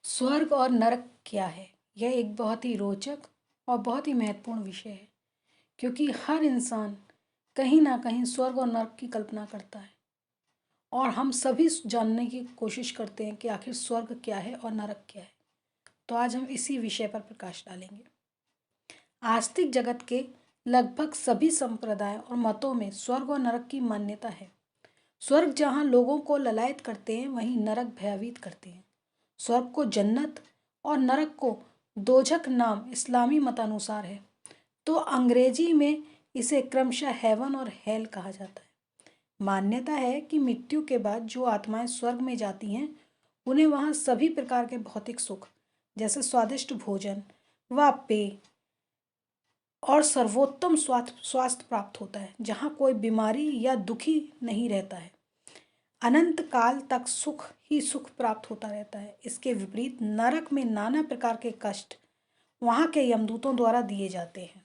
स्वर्ग और नरक क्या है? यह एक बहुत ही रोचक और बहुत ही महत्वपूर्ण विषय है, क्योंकि हर इंसान कहीं ना कहीं स्वर्ग और नरक की कल्पना करता है और हम सभी जानने की कोशिश करते हैं कि आखिर स्वर्ग क्या है और नरक क्या है। तो आज हम इसी विषय पर प्रकाश डालेंगे। आस्तिक जगत के लगभग सभी संप्रदाय और मतों में स्वर्ग और नरक की मान्यता है। स्वर्ग जहाँ लोगों को ललायत करते हैं, वहीं नरक भयभीत करते हैं। स्वर्ग को जन्नत और नरक को दोजख नाम इस्लामी मतानुसार है, तो अंग्रेजी में इसे क्रमशः हेवन और हेल कहा जाता है। मान्यता है कि मृत्यु के बाद जो आत्माएं स्वर्ग में जाती हैं, उन्हें वहाँ सभी प्रकार के भौतिक सुख जैसे स्वादिष्ट भोजन व पेय और सर्वोत्तम स्वास्थ्य प्राप्त होता है, जहाँ कोई बीमारी या दुखी नहीं रहता है। अनंत काल तक सुख ही सुख प्राप्त होता रहता है। इसके विपरीत नरक में नाना प्रकार के कष्ट वहाँ के यमदूतों द्वारा दिए जाते हैं।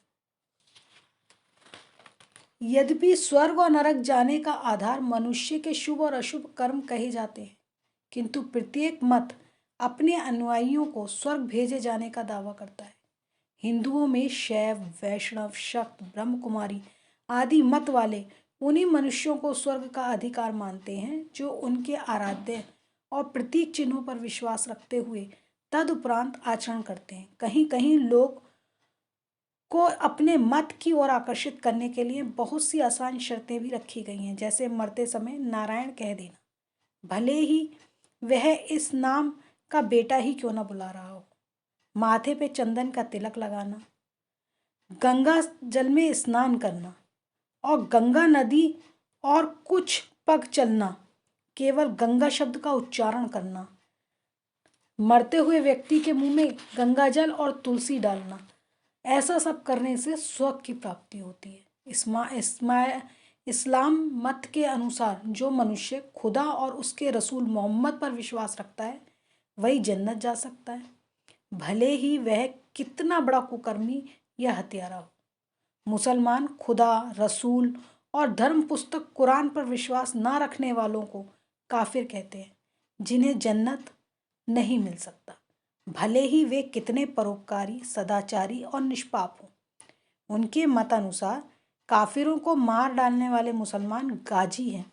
यद्यपि स्वर्ग और नरक जाने का आधार मनुष्य के शुभ और अशुभ कर्म कहे जाते हैं, किंतु प्रत्येक मत अपने अनुयायियों को स्वर्ग भेजे जाने का दावा करता है। हिंदुओं में शैव, वैष्णव, शक्त, ब्रह्मकुमारी आदि मत वाले उन्हीं मनुष्यों को स्वर्ग का अधिकार मानते हैं जो उनके आराध्य और प्रतीक चिन्हों पर विश्वास रखते हुए तदुपरांत आचरण करते हैं। कहीं कहीं लोग को अपने मत की ओर आकर्षित करने के लिए बहुत सी आसान शर्तें भी रखी गई हैं, जैसे मरते समय नारायण कह देना, भले ही वह इस नाम का बेटा ही क्यों ना बुला रहा हो, माथे पे चंदन का तिलक लगाना, गंगा जल में स्नान करना और गंगा नदी और कुछ पग चलना, केवल गंगा शब्द का उच्चारण करना, मरते हुए व्यक्ति के मुंह में गंगा जल और तुलसी डालना, ऐसा सब करने से स्वर्ग की प्राप्ति होती है। इस्लाम मत के अनुसार जो मनुष्य खुदा और उसके रसूल मोहम्मद पर विश्वास रखता है, वही जन्नत जा सकता है, भले ही वह कितना बड़ा कुकर्मी या हत्यारा हो। मुसलमान खुदा, रसूल और धर्म पुस्तक कुरान पर विश्वास ना रखने वालों को काफिर कहते हैं, जिन्हें जन्नत नहीं मिल सकता, भले ही वे कितने परोपकारी, सदाचारी और निष्पाप हों। उनके मतानुसार काफिरों को मार डालने वाले मुसलमान गाजी हैं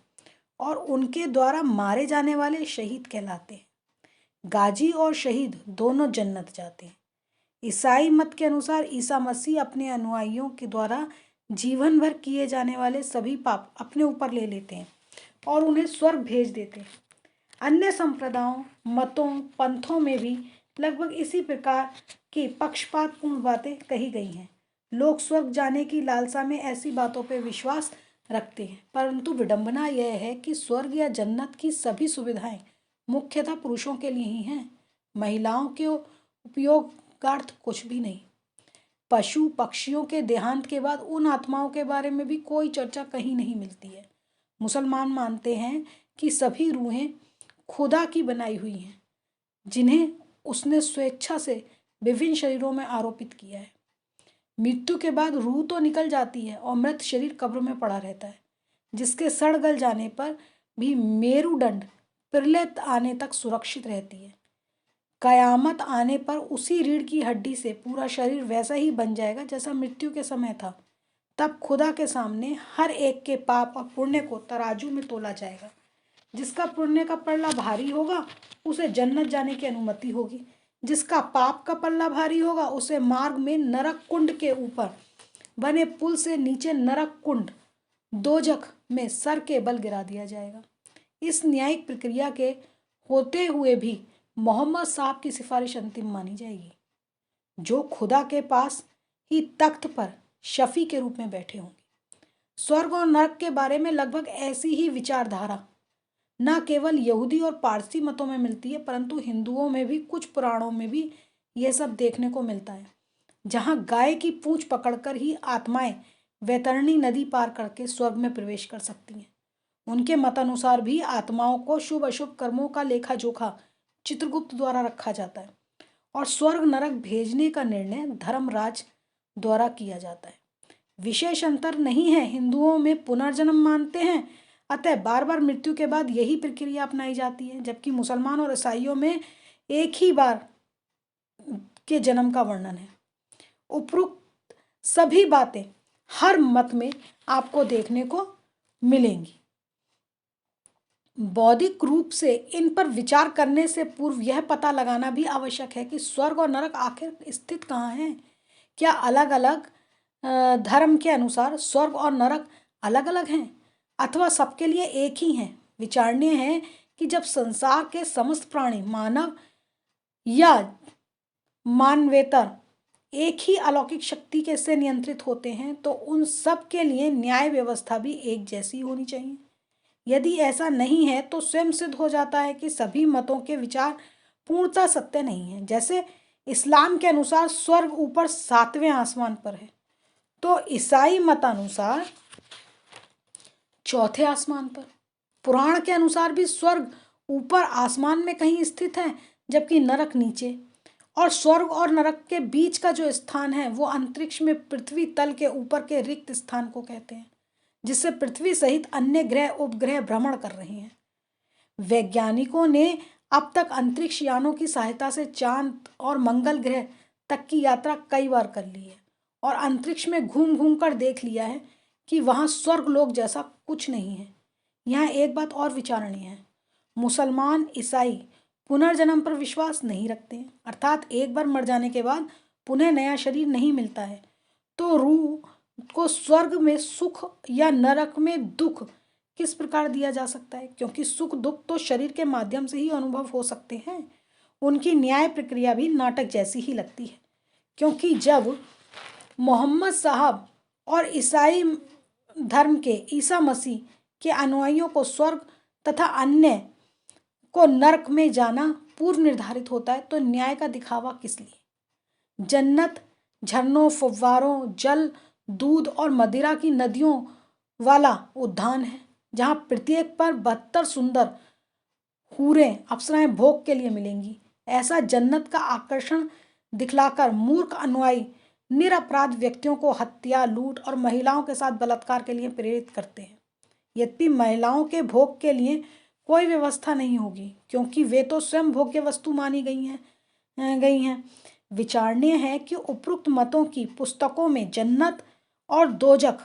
और उनके द्वारा मारे जाने वाले शहीद कहलाते हैं। गाजी और शहीद दोनों जन्नत जाते हैं। ईसाई मत के अनुसार ईसा मसीह अपने अनुयायियों के द्वारा जीवन भर किए जाने वाले सभी पाप अपने ऊपर ले लेते हैं और उन्हें स्वर्ग भेज देते हैं। अन्य संप्रदायों, मतों, पंथों में भी लगभग इसी प्रकार की पक्षपातपूर्ण बातें कही गई हैं। लोग स्वर्ग जाने की लालसा में ऐसी बातों पर विश्वास रखते हैं, परंतु विडंबना यह है कि स्वर्ग या जन्नत की सभी सुविधाएं मुख्यतः पुरुषों के लिए ही हैं। महिलाओं के उपयोगार्थ कुछ भी नहीं। पशु पक्षियों के देहांत के बाद उन आत्माओं के बारे में भी कोई चर्चा कहीं नहीं मिलती है। मुसलमान मानते हैं कि सभी रूहें खुदा की बनाई हुई हैं, जिन्हें उसने स्वेच्छा से विभिन्न शरीरों में आरोपित किया है। मृत्यु के बाद रूह तो निकल जाती है और मृत शरीर कब्र में पड़ा रहता है, जिसके सड़ गल जाने पर भी मेरुदंड प्रलय आने तक सुरक्षित रहती है। कयामत आने पर उसी रीढ़ की हड्डी से पूरा शरीर वैसा ही बन जाएगा जैसा मृत्यु के समय था। तब खुदा के सामने हर एक के पाप और पुण्य को तराजू में तोला जाएगा। जिसका पुण्य का पल्ला भारी होगा, उसे जन्नत जाने की अनुमति होगी। जिसका पाप का पल्ला भारी होगा, उसे मार्ग में नरक कुंड के ऊपर बने पुल से नीचे नरक कुंड दोजख में सर के बल गिरा दिया जाएगा। इस न्यायिक प्रक्रिया के होते हुए भी मोहम्मद साहब की सिफारिश अंतिम मानी जाएगी, जो खुदा के पास ही तख्त पर शफी के रूप में बैठे होंगे। स्वर्ग और नरक के बारे में लगभग ऐसी ही विचारधारा न केवल यहूदी और पारसी मतों में मिलती है, परंतु हिंदुओं में भी कुछ पुराणों में भी यह सब देखने को मिलता है, जहाँ गाय की पूंछ पकड़कर ही आत्माएं वैतरणी नदी पार करके स्वर्ग में प्रवेश कर सकती हैं। उनके मतानुसार भी आत्माओं को शुभ अशुभ कर्मों का लेखा जोखा चित्रगुप्त द्वारा रखा जाता है और स्वर्ग नरक भेजने का निर्णय धर्मराज द्वारा किया जाता है। विशेष अंतर नहीं है। हिंदुओं में पुनर्जन्म मानते हैं, अतः बार बार मृत्यु के बाद यही प्रक्रिया अपनाई जाती है, जबकि मुसलमान और ईसाइयों में एक ही बार के जन्म का वर्णन है। उपरोक्त सभी बातें हर मत में आपको देखने को मिलेंगी। बौद्धिक रूप से इन पर विचार करने से पूर्व यह पता लगाना भी आवश्यक है कि स्वर्ग और नरक आखिर स्थित कहाँ हैं। क्या अलग अलग धर्म के अनुसार स्वर्ग और नरक अलग अलग हैं अथवा सबके लिए एक ही हैं। विचारणीय है कि जब संसार के समस्त प्राणी मानव या मानवेतर एक ही अलौकिक शक्ति के से नियंत्रित होते हैं तो उन सब के लिए न्याय व्यवस्था भी एक जैसी होनी चाहिए। यदि ऐसा नहीं है तो स्वयं सिद्ध हो जाता है कि सभी मतों के विचार पूर्णतः सत्य नहीं है। जैसे इस्लाम के अनुसार स्वर्ग ऊपर 7वें आसमान पर है, तो ईसाई मतानुसार चौथे आसमान पर। पुराण के अनुसार भी स्वर्ग ऊपर आसमान में कहीं स्थित है, जबकि नरक नीचे। और स्वर्ग और नरक के बीच का जो स्थान है वो अंतरिक्ष में पृथ्वी तल के ऊपर के रिक्त स्थान को कहते हैं, जिससे पृथ्वी सहित अन्य ग्रह उपग्रह भ्रमण कर रहे हैं। वैज्ञानिकों ने अब तक अंतरिक्ष यानों की सहायता से चांद और मंगल ग्रह तक की यात्रा कई बार कर ली है और अंतरिक्ष में घूम घूम कर देख लिया है कि वहाँ स्वर्ग लोक जैसा कुछ नहीं है। यहाँ एक बात और विचारणीय है। मुसलमान ईसाई पुनर्जन्म पर विश्वास नहीं रखते हैं, अर्थात एक बार मर जाने के बाद पुनः नया शरीर नहीं मिलता है। तो रूह को स्वर्ग में सुख या नरक में दुख किस प्रकार दिया जा सकता है, क्योंकि सुख दुख तो शरीर के माध्यम से ही अनुभव हो सकते हैं। उनकी न्याय प्रक्रिया भी नाटक जैसी ही लगती है, क्योंकि जब मोहम्मद साहब और ईसाई धर्म के ईसा मसीह के अनुयायियों को स्वर्ग तथा अन्य को नरक में जाना पूर्व निर्धारित होता है तो न्याय का दिखावा किस लिए। जन्नत झरनों, फव्वारों, जल, दूध और मदिरा की नदियों वाला उद्यान है, जहाँ प्रत्येक पर 72 सुंदर हूरें अप्सराएं भोग के लिए मिलेंगी। ऐसा जन्नत का आकर्षण दिखलाकर मूर्ख अनुयायी निरपराध व्यक्तियों को हत्या, लूट और महिलाओं के साथ बलात्कार के लिए प्रेरित करते हैं। यद्यपि महिलाओं के भोग के लिए कोई व्यवस्था नहीं होगी, क्योंकि वे तो स्वयं भोग्य वस्तु मानी गई हैं। विचारणीय है कि उपरोक्त मतों की पुस्तकों में जन्नत और दोजख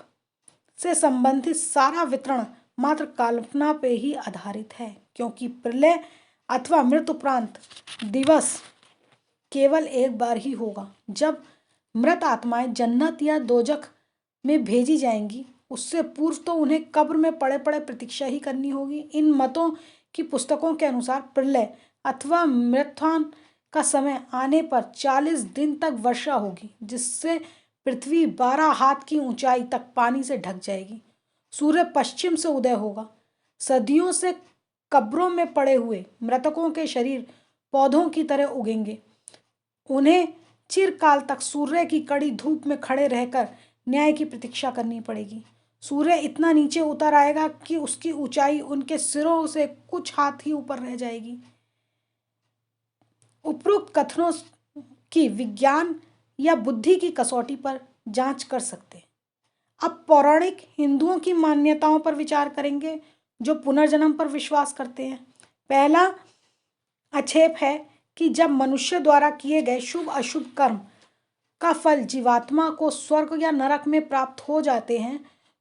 से संबंधित सारा वितरण मात्र कल्पना पे ही आधारित है, क्योंकि प्रलय अथवा मृत्यु उपरांत दिवस केवल एक बार ही होगा जब मृत आत्माएं जन्नत या दोजख में भेजी जाएंगी। उससे पूर्व तो उन्हें कब्र में पड़े पड़े प्रतीक्षा ही करनी होगी। इन मतों की पुस्तकों के अनुसार प्रलय अथवा मृत्युत्थान का समय आने पर 40 दिन तक वर्षा होगी, जिससे पृथ्वी 12 हाथ की ऊंचाई तक पानी से ढक जाएगी। सूर्य पश्चिम से उदय होगा। सदियों से कब्रों में पड़े हुए मृतकों के शरीर पौधों की तरह उगेंगे। उन्हें चिरकाल तक सूर्य की कड़ी धूप में खड़े रहकर न्याय की प्रतीक्षा करनी पड़ेगी। सूर्य इतना नीचे उतर आएगा कि उसकी ऊंचाई उनके सिरों से कुछ हाथ ही ऊपर रह जाएगी। उपरोक्त कथनों की विज्ञान या बुद्धि की कसौटी पर जांच कर सकते हैं। अब पौराणिक हिंदुओं की मान्यताओं पर विचार करेंगे, जो पुनर्जन्म पर विश्वास करते हैं। पहला आक्षेप है कि जब मनुष्य द्वारा किए गए शुभ अशुभ कर्म का फल जीवात्मा को स्वर्ग या नरक में प्राप्त हो जाते हैं,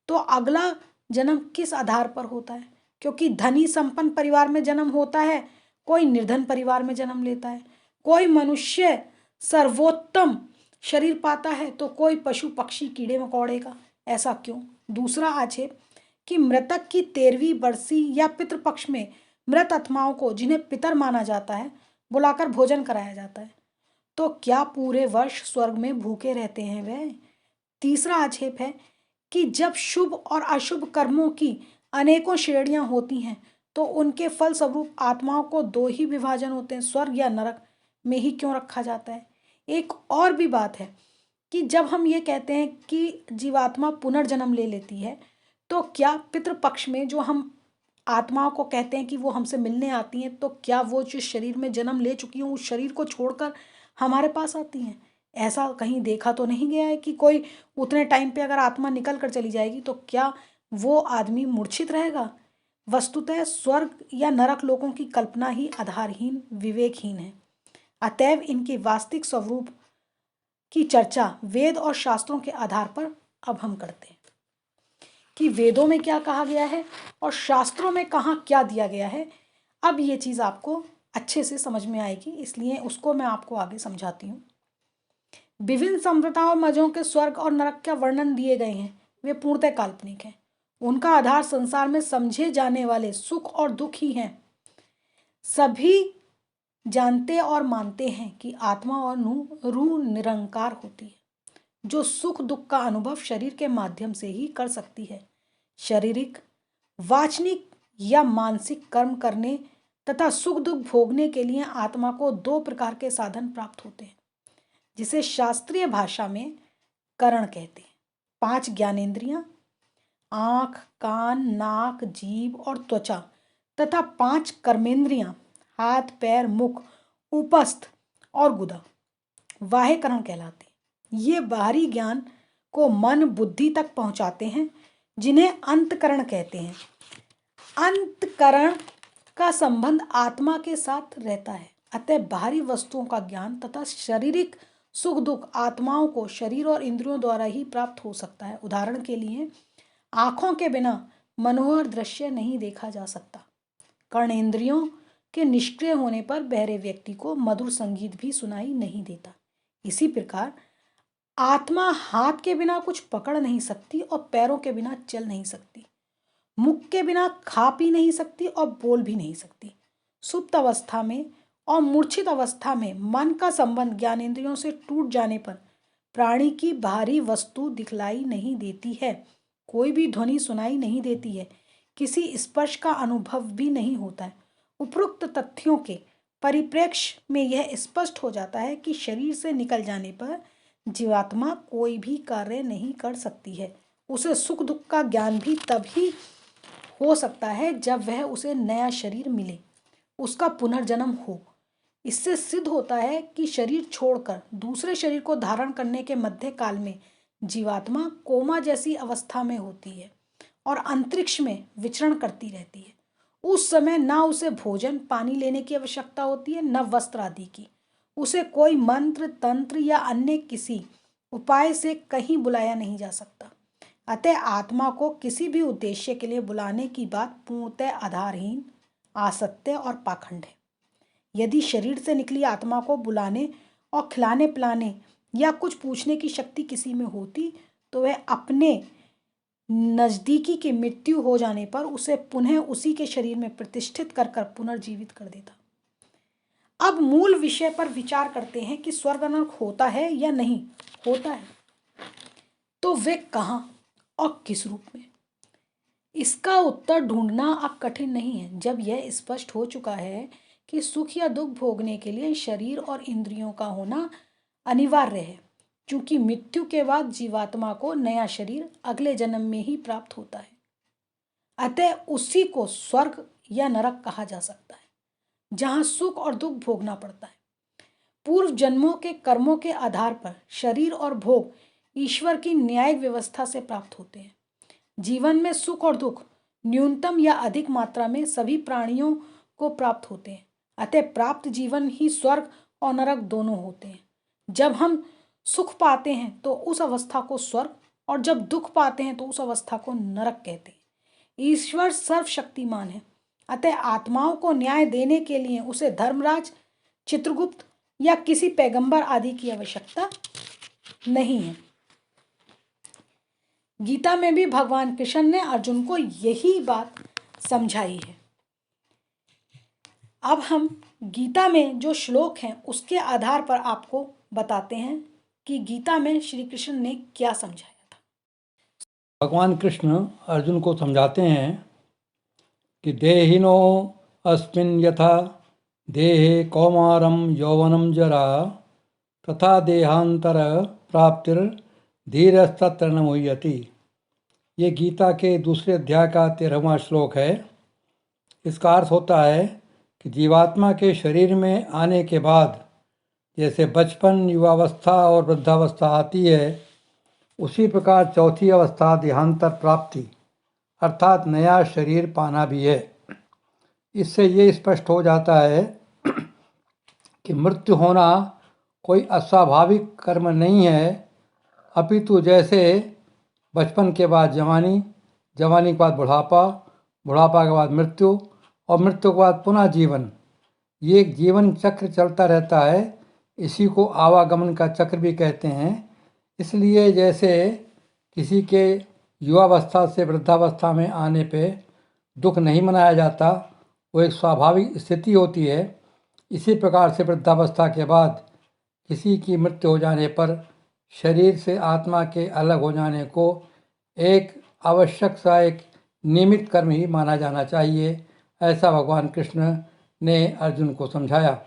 तो अगला जन्म किस आधार पर होता है, क्योंकि धनी संपन्न परिवार में जन्म होता है, कोई निर्धन परिवार में जन्म लेता है। कोई मनुष्य सर्वोत्तम शरीर पाता है तो कोई पशु पक्षी कीड़े मकोड़े का। ऐसा क्यों? दूसरा आक्षेप कि मृतक की 13वीं बरसी या पितृपक्ष में मृत आत्माओं को, जिन्हें पितर माना जाता है, बुलाकर भोजन कराया जाता है, तो क्या पूरे वर्ष स्वर्ग में भूखे रहते हैं वे? तीसरा आक्षेप है कि जब शुभ और अशुभ कर्मों की अनेकों श्रेणियां होती हैं तो उनके फल स्वरूप आत्माओं को 2 ही विभाजन होते हैं, स्वर्ग या नरक में ही क्यों रखा जाता है? एक और भी बात है कि जब हम ये कहते हैं कि जीवात्मा पुनर्जन्म ले लेती है, तो क्या पितृपक्ष में जो हम आत्माओं को कहते हैं कि वो हमसे मिलने आती हैं, तो क्या वो जो शरीर में जन्म ले चुकी हैं उस शरीर को छोड़कर हमारे पास आती हैं? ऐसा कहीं देखा तो नहीं गया है कि कोई उतने टाइम पे अगर आत्मा निकल कर चली जाएगी तो क्या वो आदमी मूर्छित रहेगा? वस्तुतः स्वर्ग या नरक लोकों की कल्पना ही आधारहीन, विवेकहीन है। अतएव इनके वास्तविक स्वरूप की चर्चा वेद और शास्त्रों के आधार पर अब हम करते हैं कि वेदों में क्या कहा गया है और शास्त्रों में कहाँ क्या दिया गया है। अब ये चीज़ आपको अच्छे से समझ में आएगी, इसलिए उसको मैं आपको आगे समझाती हूँ। विभिन्न संप्रदायों और मजों के स्वर्ग और नरक का वर्णन दिए गए हैं, वे पूर्णतः काल्पनिक हैं। उनका आधार संसार में समझे जाने वाले सुख और दुख ही हैं। सभी जानते और मानते हैं कि आत्मा और रूह निरंकार होती है, जो सुख दुख का अनुभव शरीर के माध्यम से ही कर सकती है। शारीरिक, वाचनिक या मानसिक कर्म करने तथा सुख दुख भोगने के लिए आत्मा को दो प्रकार के साधन प्राप्त होते हैं, जिसे शास्त्रीय भाषा में करण कहते हैं। 5 ज्ञानेंद्रियां, आँख, कान, नाक, जीभ और त्वचा तथा 5 कर्मेंद्रियां, हाथ, पैर, मुख, उपस्थ और गुदा, बाह्यकरण कहलाते हैं। ये बाहरी ज्ञान को मन बुद्धि तक पहुंचाते हैं, जिन्हें अंतकरण कहते हैं। अंतकरण का संबंध आत्मा के साथ रहता है। अतः बाहरी वस्तुओं का ज्ञान तथा शारीरिक सुख दुख आत्माओं को शरीर और इंद्रियों द्वारा ही प्राप्त हो सकता है। उदाहरण के लिए, आँखों के बिना मनोहर दृश्य नहीं देखा जा सकता। कर्णेंद्रियों के निष्क्रिय होने पर बहरे व्यक्ति को मधुर संगीत भी सुनाई नहीं देता। इसी प्रकार आत्मा हाथ के बिना कुछ पकड़ नहीं सकती और पैरों के बिना चल नहीं सकती, मुख के बिना खा पी नहीं सकती और बोल भी नहीं सकती। सुप्त अवस्था में और मूर्छित अवस्था में मन का संबंध ज्ञानेंद्रियों से टूट जाने पर प्राणी की बाहरी वस्तु दिखलाई नहीं देती है, कोई भी ध्वनि सुनाई नहीं देती है, किसी स्पर्श का अनुभव भी नहीं होता है। उपरोक्त तथ्यों के परिप्रेक्ष्य में यह स्पष्ट हो जाता है कि शरीर से निकल जाने पर जीवात्मा कोई भी कार्य नहीं कर सकती है। उसे सुख दुख का ज्ञान भी तभी हो सकता है जब वह उसे नया शरीर मिले, उसका पुनर्जन्म हो। इससे सिद्ध होता है कि शरीर छोड़कर दूसरे शरीर को धारण करने के मध्य काल में जीवात्मा कोमा जैसी अवस्था में होती है और अंतरिक्ष में विचरण करती रहती है। उस समय न उसे भोजन पानी लेने की आवश्यकता होती है, न वस्त्र आदि की। उसे कोई मंत्र तंत्र या अन्य किसी उपाय से कहीं बुलाया नहीं जा सकता। अतः आत्मा को किसी भी उद्देश्य के लिए बुलाने की बात पूर्णतः आधारहीन, असत्य और पाखंड है। यदि शरीर से निकली आत्मा को बुलाने और खिलाने पिलाने या कुछ पूछने की शक्ति किसी में होती, तो वह अपने नज़दीकी की मृत्यु हो जाने पर उसे पुनः उसी के शरीर में प्रतिष्ठित कर कर पुनर्जीवित कर देता। अब मूल विषय पर विचार करते हैं कि स्वर्ग नरक होता है या नहीं होता है, तो वे कहाँ और किस रूप में। इसका उत्तर ढूंढना अब कठिन नहीं है, जब यह स्पष्ट हो चुका है कि सुख या दुख भोगने के लिए शरीर और इंद्रियों का होना अनिवार्य है, क्योंकि मृत्यु के बाद जीवात्मा को नया शरीर अगले जन्म में ही प्राप्त होता है। अतः उसी को स्वर्ग या नरक कहा जा सकता है, जहाँ सुख और दुख भोगना पड़ता है। पूर्व जन्मों के कर्मों के आधार पर शरीर और भोग ईश्वर की न्यायिक व्यवस्था से प्राप्त होते हैं। जीवन में सुख और दुख न्यूनतम या अधिक मात्रा में सभी प्राणियों को प्राप्त होते हैं। अतः प्राप्त जीवन ही स्वर्ग और नरक दोनों होते हैं। जब हम सुख पाते हैं तो उस अवस्था को स्वर्ग, और जब दुख पाते हैं तो उस अवस्था को नरक कहते हैं। ईश्वर सर्वशक्तिमान है, अतः आत्माओं को न्याय देने के लिए उसे धर्मराज, चित्रगुप्त या किसी पैगंबर आदि की आवश्यकता नहीं है। गीता में भी भगवान कृष्ण ने अर्जुन को यही बात समझाई है। अब हम गीता में जो श्लोक हैं उसके आधार पर आपको बताते हैं कि गीता में श्री कृष्ण ने क्या समझाया था। भगवान कृष्ण अर्जुन को समझाते हैं कि देहिनो अस्मिन् यथा देहे कौमारम यौवनम जरा तथा देहांतर प्राप्तिर धीरस्तत्र न मुह्यति। ये गीता के दूसरे अध्याय का 13वां श्लोक है। इसका अर्थ होता है कि जीवात्मा के शरीर में आने के बाद जैसे बचपन, युवावस्था और वृद्धावस्था आती है, उसी प्रकार चौथी अवस्था देहांतर प्राप्ति अर्थात नया शरीर पाना भी है। इससे ये स्पष्ट हो जाता है कि मृत्यु होना कोई अस्वाभाविक कर्म नहीं है, अपितु जैसे बचपन के बाद जवानी, जवानी के बाद बुढ़ापा, बुढ़ापा के बाद मृत्यु और मृत्यु के बाद पुनः जीवन, ये एक जीवन चक्र चलता रहता है। इसी को आवागमन का चक्र भी कहते हैं। इसलिए जैसे किसी के युवावस्था से वृद्धावस्था में आने पे दुख नहीं मनाया जाता, वो एक स्वाभाविक स्थिति होती है। इसी प्रकार से वृद्धावस्था के बाद किसी की मृत्यु हो जाने पर शरीर से आत्मा के अलग हो जाने को एक आवश्यक सा एक नियमित कर्म ही माना जाना चाहिए, ऐसा भगवान कृष्ण ने अर्जुन को समझाया।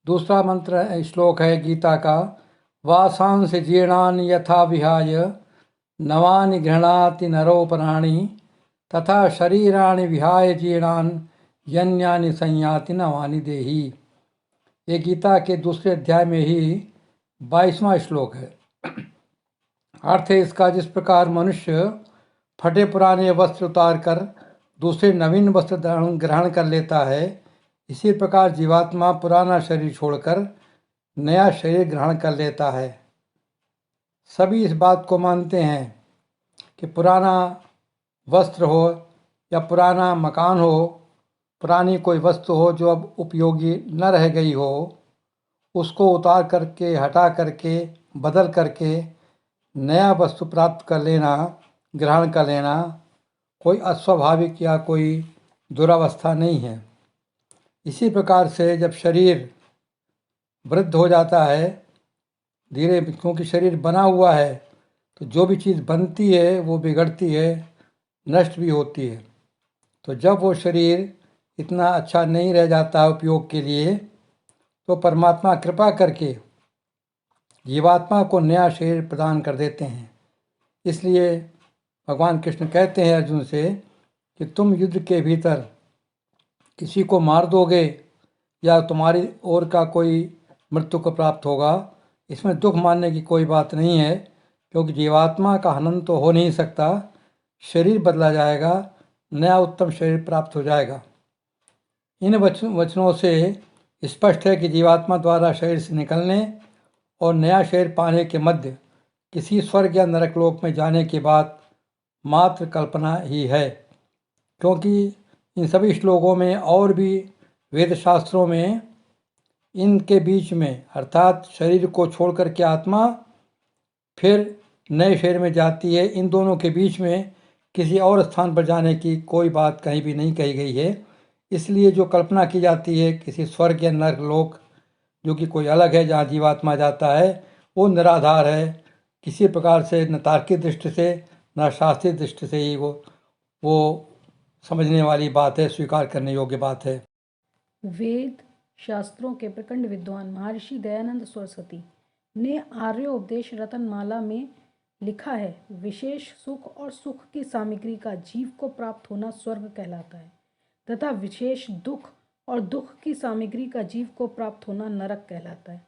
दूसरा मंत्र श्लोक है गीता का, वासांस जीर्णानि यथा विहाय नवानि गृह्णाति नरोपराणि तथा शरीराणि विहाय जीर्णानि यन्यानि संयाति नवानि देहि। ये गीता के दूसरे अध्याय में ही 22वां श्लोक है। अर्थ है इसका, जिस प्रकार मनुष्य फटे पुराने वस्त्र उतार कर दूसरे नवीन वस्त्र ग्रहण कर लेता है, इसी प्रकार जीवात्मा पुराना शरीर छोड़कर नया शरीर ग्रहण कर लेता है। सभी इस बात को मानते हैं कि पुराना वस्त्र हो या पुराना मकान हो, पुरानी कोई वस्तु हो जो अब उपयोगी न रह गई हो, उसको उतार करके, हटा करके, बदल करके नया वस्तु प्राप्त कर लेना, ग्रहण कर लेना कोई अस्वाभाविक या कोई दुरावस्था नहीं है। इसी प्रकार से जब शरीर वृद्ध हो जाता है धीरे, क्योंकि शरीर बना हुआ है तो जो भी चीज़ बनती है वो बिगड़ती है, नष्ट भी होती है। तो जब वो शरीर इतना अच्छा नहीं रह जाता उपयोग के लिए, तो परमात्मा कृपा करके जीवात्मा को नया शरीर प्रदान कर देते हैं। इसलिए भगवान कृष्ण कहते हैं अर्जुन से कि तुम युद्ध के भीतर किसी को मार दोगे या तुम्हारी ओर का कोई मृत्यु को प्राप्त होगा, इसमें दुख मानने की कोई बात नहीं है, क्योंकि जीवात्मा का हनन तो हो नहीं सकता। शरीर बदला जाएगा, नया उत्तम शरीर प्राप्त हो जाएगा। इन वचनों से स्पष्ट है कि जीवात्मा द्वारा शरीर से निकलने और नया शरीर पाने के मध्य किसी स्वर्ग या नरक लोक में जाने की बात मात्र कल्पना ही है, क्योंकि इन सभी श्लोकों में और भी वेद शास्त्रों में इनके बीच में, अर्थात शरीर को छोड़ करके आत्मा फिर नए शरीर में जाती है, इन दोनों के बीच में किसी और स्थान पर जाने की कोई बात कहीं भी नहीं कही गई है। इसलिए जो कल्पना की जाती है किसी स्वर्ग या नरक लोक जो कि कोई अलग है जहाँ जीवात्मा जाता है, वो निराधार है। किसी प्रकार से न तार्किक दृष्टि से न शास्त्रीय दृष्टि से ही वो समझने वाली बात है, स्वीकार करने योग्य बात है। वेद शास्त्रों के प्रखंड विद्वान महर्षि दयानंद सरस्वती ने आर्य उपदेश रतनमाला में लिखा है, विशेष सुख और सुख की सामग्री का जीव को प्राप्त होना स्वर्ग कहलाता है तथा विशेष दुख और दुख की सामग्री का जीव को प्राप्त होना नरक कहलाता है।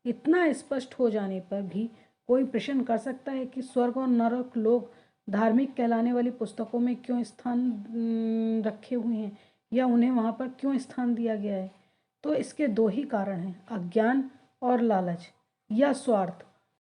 इतना स्पष्ट हो जाने पर भी कोई प्रश्न कर सकता है कि स्वर्ग और नरक लोग धार्मिक कहलाने वाली पुस्तकों में क्यों स्थान रखे हुए हैं या उन्हें वहाँ पर क्यों स्थान दिया गया है। तो इसके दो ही कारण हैं, अज्ञान और लालच या स्वार्थ।